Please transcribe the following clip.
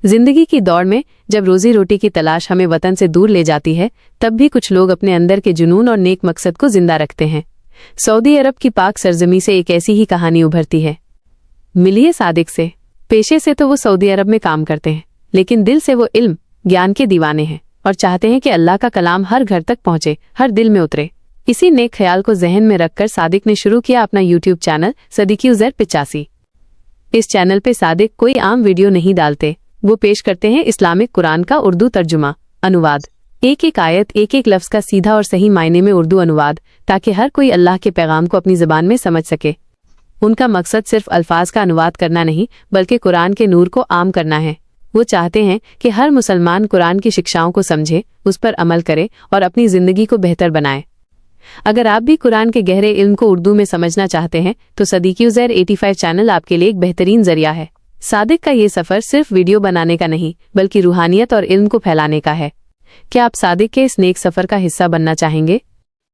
जिंदगी की दौड़ में जब रोजी रोटी की तलाश हमें वतन से दूर ले जाती है, तब भी कुछ लोग अपने अंदर के जुनून और नेक मकसद को जिंदा रखते हैं। सऊदी अरब की पाक सरजमी से एक ऐसी ही कहानी उभरती है। मिलिए सादिक से। पेशे से तो वो सऊदी अरब में काम करते हैं, लेकिन दिल से वो इल्म ज्ञान के दीवाने हैं और चाहते हैं कि अल्लाह का कलाम हर घर तक पहुंचे, हर दिल में उतरे। इसी नेक ख्याल को जहन में रखकर सादिक ने शुरू किया अपना यूट्यूब चैनल सदीकी उज़ैर 85। इस चैनल पे सादिक कोई आम वीडियो नहीं डालते, वो पेश करते हैं इस्लामिक कुरान का उर्दू तर्जुमा, अनुवाद, एक एक आयत, एक एक लफ्ज़ का सीधा और सही मायने में उर्दू अनुवाद, ताकि हर कोई अल्लाह के पैगाम को अपनी ज़बान में समझ सके। उनका मकसद सिर्फ अल्फाज का अनुवाद करना नहीं, बल्कि कुरान के नूर को आम करना है। वो चाहते हैं कि हर मुसलमान कुरान की शिक्षाओं को समझे, उस पर अमल करे और अपनी ज़िंदगी को बेहतर बनाए। अगर आप भी कुरान के गहरे इल्म को उर्दू में समझना चाहते हैं तो सदीकी उज़ैर 85 चैनल आपके लिए एक बेहतरीन जरिया है। सादिक का ये सफ़र सिर्फ वीडियो बनाने का नहीं, बल्कि रूहानियत और इल्म को फैलाने का है। क्या आप सादिक के इस नेक सफ़र का हिस्सा बनना चाहेंगे?